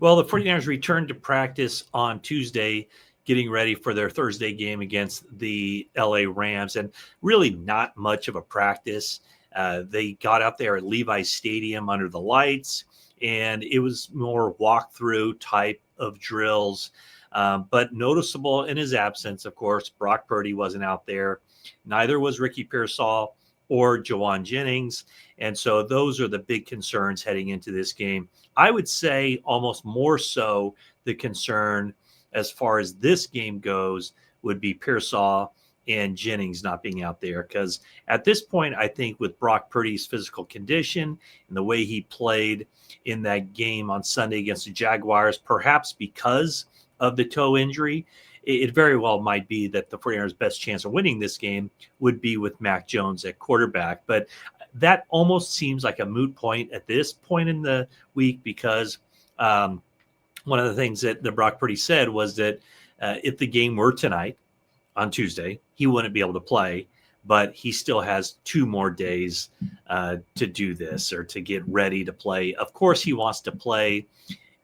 Well, the 49ers returned to practice on Tuesday, getting ready for their Thursday game against the LA Rams, and really not much of a practice. They got out there at Levi's Stadium under the lights, and it was more walkthrough type of drills. But noticeable in his absence, of course, Brock Purdy wasn't out there. Neither was Ricky Pearsall or Jawan Jennings. And so those are the big concerns heading into this game. I would say almost more so the concern as far as this game goes would be Pearsall and Jennings not being out there. Because at this point, I think with Brock Purdy's physical condition and the way he played in that game on Sunday against the Jaguars, perhaps because of the toe injury, it very well might be that the 49ers' best chance of winning this game would be with Mac Jones at quarterback. But that almost seems like a moot point at this point in the week because one of the things that Brock Purdy said was that if the game were tonight on Tuesday, he wouldn't be able to play, but he still has 2 more days to do this or to get ready to play. Of course, he wants to play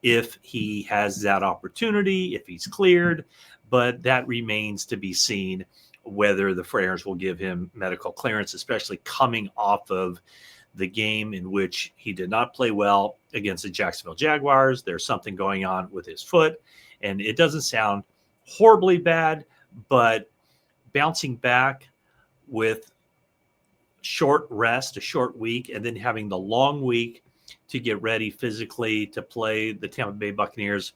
if he has that opportunity, if he's cleared, but that remains to be seen whether the 49ers will give him medical clearance, especially coming off of the game in which he did not play well against the Jacksonville Jaguars. There's something going on with his foot, and it doesn't sound horribly bad, but bouncing back with short rest, a short week, and then having the long week to get ready physically to play the Tampa Bay Buccaneers,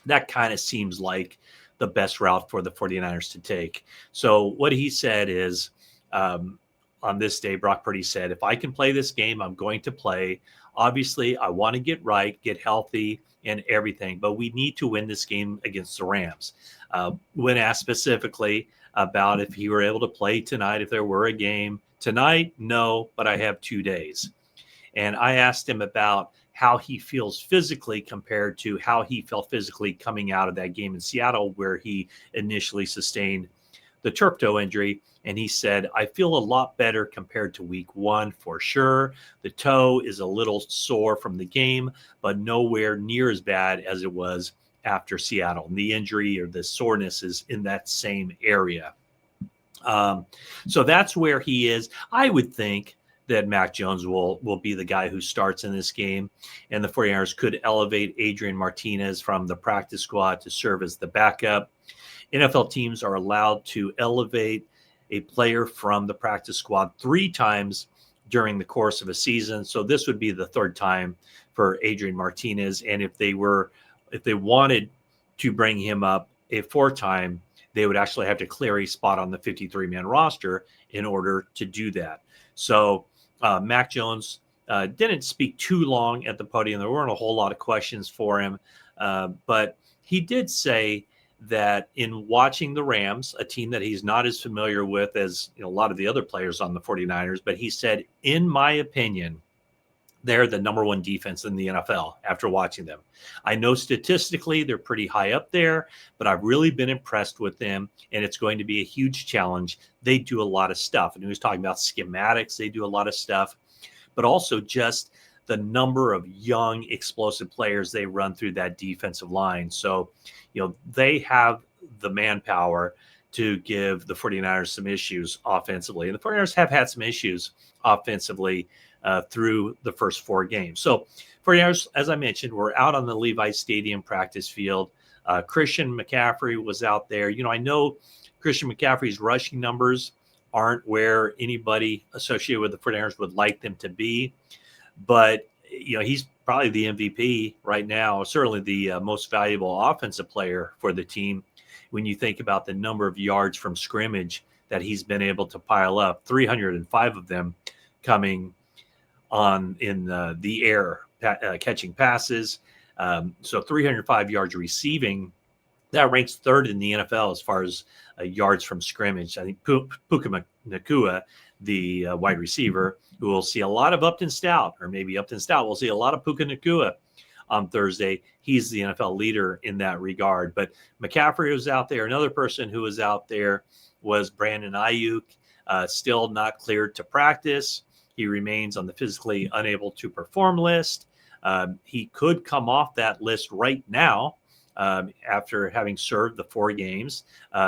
that kind of seems like the best route for the 49ers to take. So what he said is on this day, Brock Purdy said, if I can play this game, I'm going to play. Obviously, I want to get right, get healthy and everything, but we need to win this game against the Rams. When asked specifically about if he were able to play tonight, if there were a game tonight, no, but I have 2 days. And I asked him about how he feels physically compared to how he felt physically coming out of that game in Seattle, where he initially sustained the turf toe injury. And he said, I feel a lot better compared to week 1 for sure. The toe is a little sore from the game, but nowhere near as bad as it was after Seattle. And the injury or the soreness is in that same area. So that's where he is. I would think that Mac Jones will be the guy who starts in this game, and the 49ers could elevate Adrian Martinez from the practice squad to serve as the backup. NFL teams are allowed to elevate a player from the practice squad 3 times during the course of a season. So this would be the 3rd time for Adrian Martinez. And if they wanted to bring him up a 4th time, they would actually have to clear a spot on the 53-man roster in order to do that. So Mac Jones didn't speak too long at the podium. There weren't a whole lot of questions for him, but he did say that in watching the Rams, a team that he's not as familiar with as a lot of the other players on the 49ers, but he said, in my opinion, they're the number 1 defense in the NFL after watching them. I know statistically they're pretty high up there, but I've really been impressed with them, and it's going to be a huge challenge. They do a lot of stuff. And he was talking about schematics. They do a lot of stuff, but also just the number of young, explosive players they run through that defensive line. So, they have the manpower to give the 49ers some issues offensively. And the 49ers have had some issues offensively through the first 4 games. So 49ers, as I mentioned, were out on the Levi's Stadium practice field. Christian McCaffrey was out there. I know Christian McCaffrey's rushing numbers aren't where anybody associated with the 49ers would like them to be, but he's probably the MVP right now, certainly the most valuable offensive player for the team when you think about the number of yards from scrimmage that he's been able to pile up, 305 of them coming on in the air, catching passes. So 305 yards receiving, that ranks 3rd in the NFL as far as yards from scrimmage. I think Puka Nacua, the wide receiver, who will see a lot of Upton Stout, or maybe Upton Stout will see a lot of Puka Nacua on Thursday. He's the NFL leader in that regard. But McCaffrey was out there. Another person who was out there was Brandon Ayuk, still not cleared to practice. He remains on the physically unable to perform list. He could come off that list right now after having served the 4 games.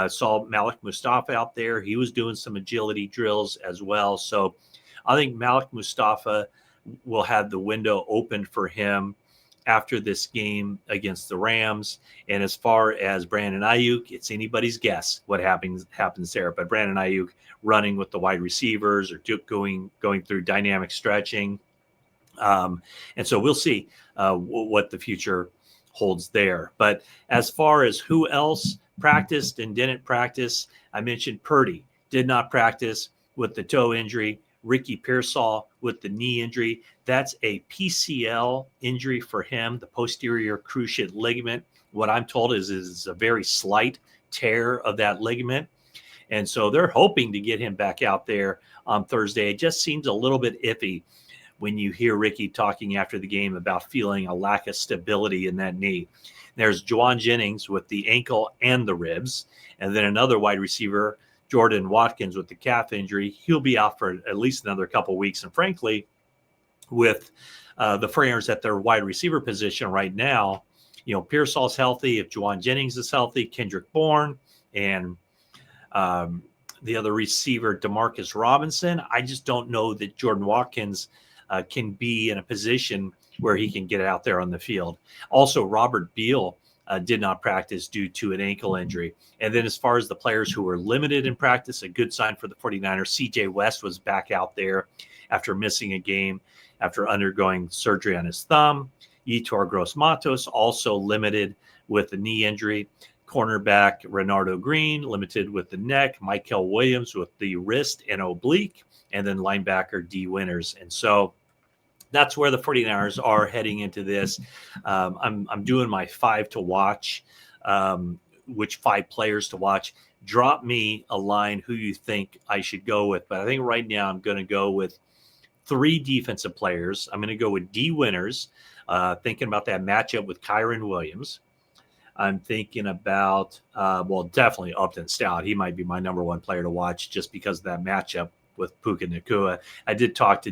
Saw Malik Mustafa out there. He was doing some agility drills as well. So I think Malik Mustafa will have the window open for him after this game against the Rams. And as far as Brandon Ayuk, it's anybody's guess what happens there. But Brandon Ayuk running with the wide receivers or going through dynamic stretching. And so we'll see what the future holds there. But as far as who else practiced and didn't practice, I mentioned Purdy did not practice with the toe injury. Ricky Pearsall with the knee injury. That's a PCL injury for him, the posterior cruciate ligament. What I'm told is a very slight tear of that ligament. And so they're hoping to get him back out there on Thursday. It just seems a little bit iffy when you hear Ricky talking after the game about feeling a lack of stability in that knee. There's Juwan Jennings with the ankle and the ribs, and then another wide receiver, Jordan Watkins, with the calf injury. He'll be out for at least another couple of weeks. And frankly, with the Friars at their wide receiver position right now, Pearsall's healthy. If Juwan Jennings is healthy, Kendrick Bourne, and the other receiver, Demarcus Robinson, I just don't know that Jordan Watkins can be in a position where he can get out there on the field. Also, Robert Beal did not practice due to an ankle injury. And then as far as the players who were limited in practice, a good sign for the 49ers, CJ West was back out there after missing a game after undergoing surgery on his thumb. Yetur Gross-Matos also limited with a knee injury. Cornerback Renardo Green limited with the neck. Michael Williams with the wrist and oblique. And then linebacker D. Winters. And so that's where the 49ers are heading into this. I'm doing my 5 to watch, which 5 players to watch. Drop me a line who you think I should go with. But I think right now I'm going to go with 3 defensive players. I'm going to go with D. Winters, thinking about that matchup with Kyron Williams. I'm thinking about, definitely Upton Stout. He might be my number 1 player to watch just because of that matchup with Puka Nacua. I did talk to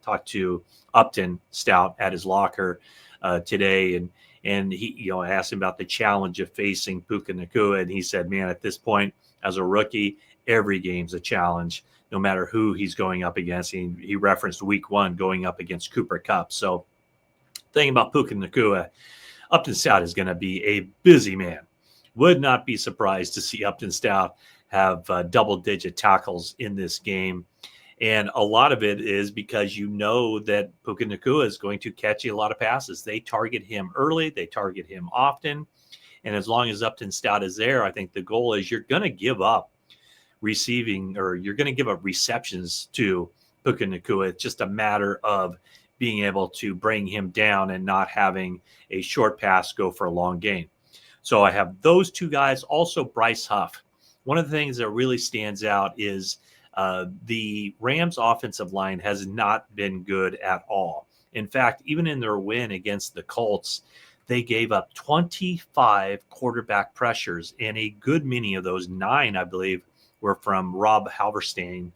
talk to Upton Stout at his locker today, and he, I asked him about the challenge of facing Puka Nacua, and he said, "Man, at this point, as a rookie, every game's a challenge, no matter who he's going up against." He referenced Week 1 going up against Cooper Kupp. So, thinking about Puka Nacua, Upton Stout is going to be a busy man. Would not be surprised to see Upton Stout have double-digit tackles in this game. And a lot of it is because that Puka Nacua is going to catch a lot of passes. They target him early. They target him often. And as long as Upton Stout is there, I think the goal is you're going to give up receiving, or you're going to give up receptions to Puka Nacua. It's just a matter of being able to bring him down and not having a short pass go for a long gain. So I have those 2 guys. Also, Bryce Huff. One of the things that really stands out is the Rams offensive line has not been good at all. In fact, even in their win against the Colts, they gave up 25 quarterback pressures, and a good many of those, 9, I believe, were from Rob Halverstein,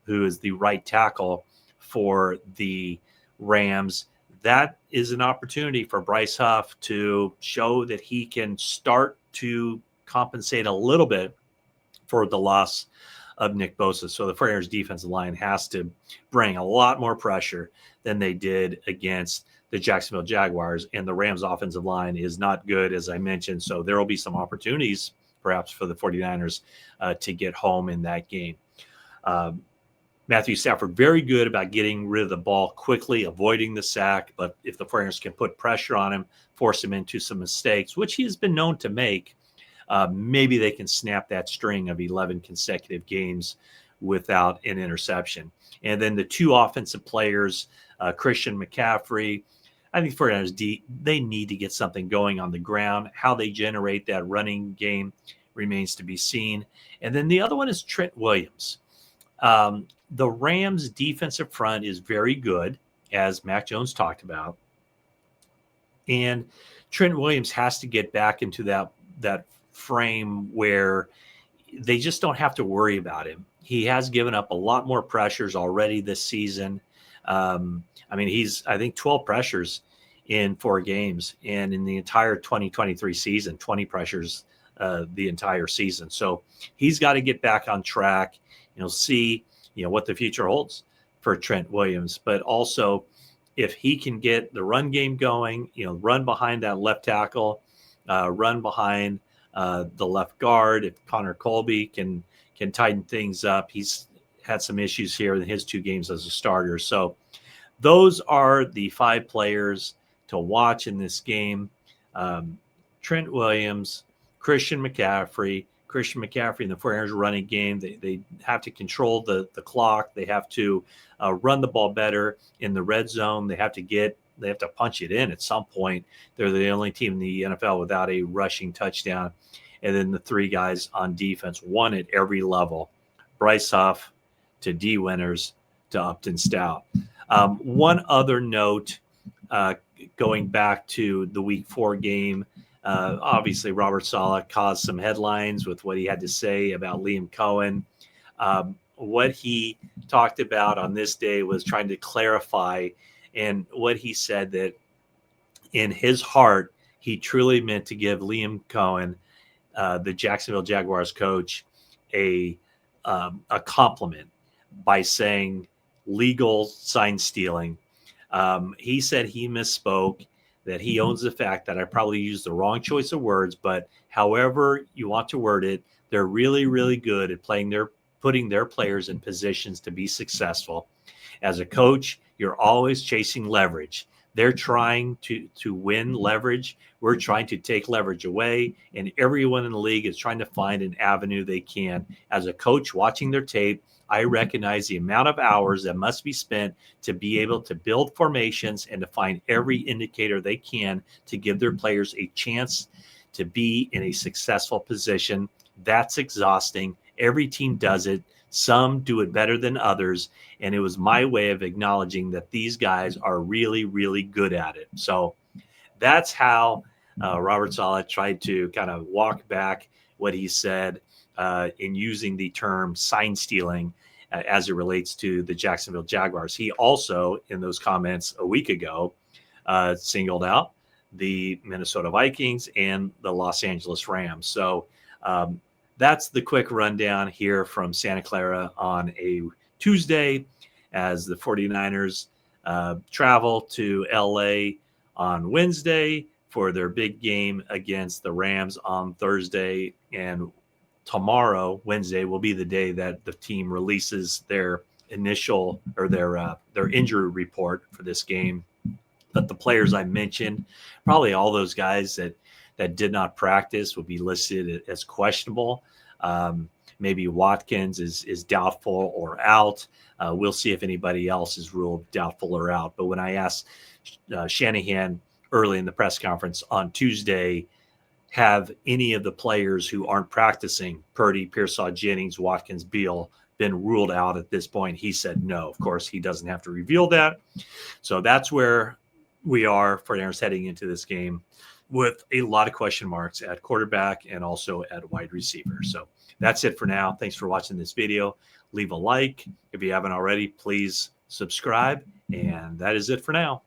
who is the right tackle for the Rams. That is an opportunity for Bryce Huff to show that he can start to compensate a little bit for the loss of Nick Bosa. So the 49ers defensive line has to bring a lot more pressure than they did against the Jacksonville Jaguars. And the Rams offensive line is not good, as I mentioned. So there will be some opportunities perhaps for the 49ers to get home in that game. Matthew Stafford, very good about getting rid of the ball quickly, avoiding the sack. But if the 49ers can put pressure on him, force him into some mistakes, which he has been known to make, maybe they can snap that string of 11 consecutive games without an interception. And then the 2 offensive players, Christian McCaffrey, I think 49ers, they need to get something going on the ground. How they generate that running game remains to be seen. And then the other one is Trent Williams. The Rams' defensive front is very good, as Mac Jones talked about. And Trent Williams has to get back into that frame where they just don't have to worry about him. He has given up a lot more pressures already this season. I mean, I think 12 pressures in 4 games, and in the entire 2023 season, 20 pressures the entire season. So he's got to get back on track, see, what the future holds for Trent Williams, but also if he can get the run game going, run behind that left tackle, run behind the left guard. If Connor Colby can tighten things up, he's had some issues here in his 2 games as a starter. So those are the 5 players to watch in this game. Trent Williams, Christian McCaffrey and the 49ers running game. They have to control the clock. They have to run the ball better in the red zone. They have to punch it in at some point. They're the only team in the NFL without a rushing touchdown. And then the 3 guys on defense, one at every level. Bryce Huff to D. Winters to Upton Stout. One other note, going back to the Week 4 game, obviously Robert Saleh caused some headlines with what he had to say about Liam Cohen. What he talked about on this day was trying to clarify, and what he said that in his heart, he truly meant to give Liam Cohen, the Jacksonville Jaguars coach, a compliment by saying legal sign stealing. He said he misspoke, that he owns the fact that I probably used the wrong choice of words, but however you want to word it, they're really, really good at putting their players in positions to be successful. As a coach, you're always chasing leverage. They're trying to win leverage. We're trying to take leverage away, and everyone in the league is trying to find an avenue they can. As a coach watching their tape, I recognize the amount of hours that must be spent to be able to build formations and to find every indicator they can to give their players a chance to be in a successful position. That's exhausting. Every team does it. Some do it better than others. And it was my way of acknowledging that these guys are really, really good at it. So that's how Robert Saleh tried to kind of walk back what he said in using the term sign stealing as it relates to the Jacksonville Jaguars. He also, in those comments a week ago, singled out the Minnesota Vikings and the Los Angeles Rams. So that's the quick rundown here from Santa Clara on a Tuesday as the 49ers travel to LA on Wednesday for their big game against the Rams on Thursday. And tomorrow, Wednesday, will be the day that the team releases their initial or their injury report for this game. But the players I mentioned, probably all those guys that did not practice will be listed as questionable. Maybe Watkins is doubtful or out. We'll see if anybody else is ruled doubtful or out. But when I asked Shanahan early in the press conference on Tuesday, have any of the players who aren't practicing, Purdy, Pearsall, Jennings, Watkins, Beal, been ruled out at this point? He said no. Of course, he doesn't have to reveal that. So that's where we are for Aaron's heading into this game, with a lot of question marks at quarterback and also at wide receiver. So that's it for now. Thanks for watching this video. Leave a like. If you haven't already, please subscribe. And that is it for now.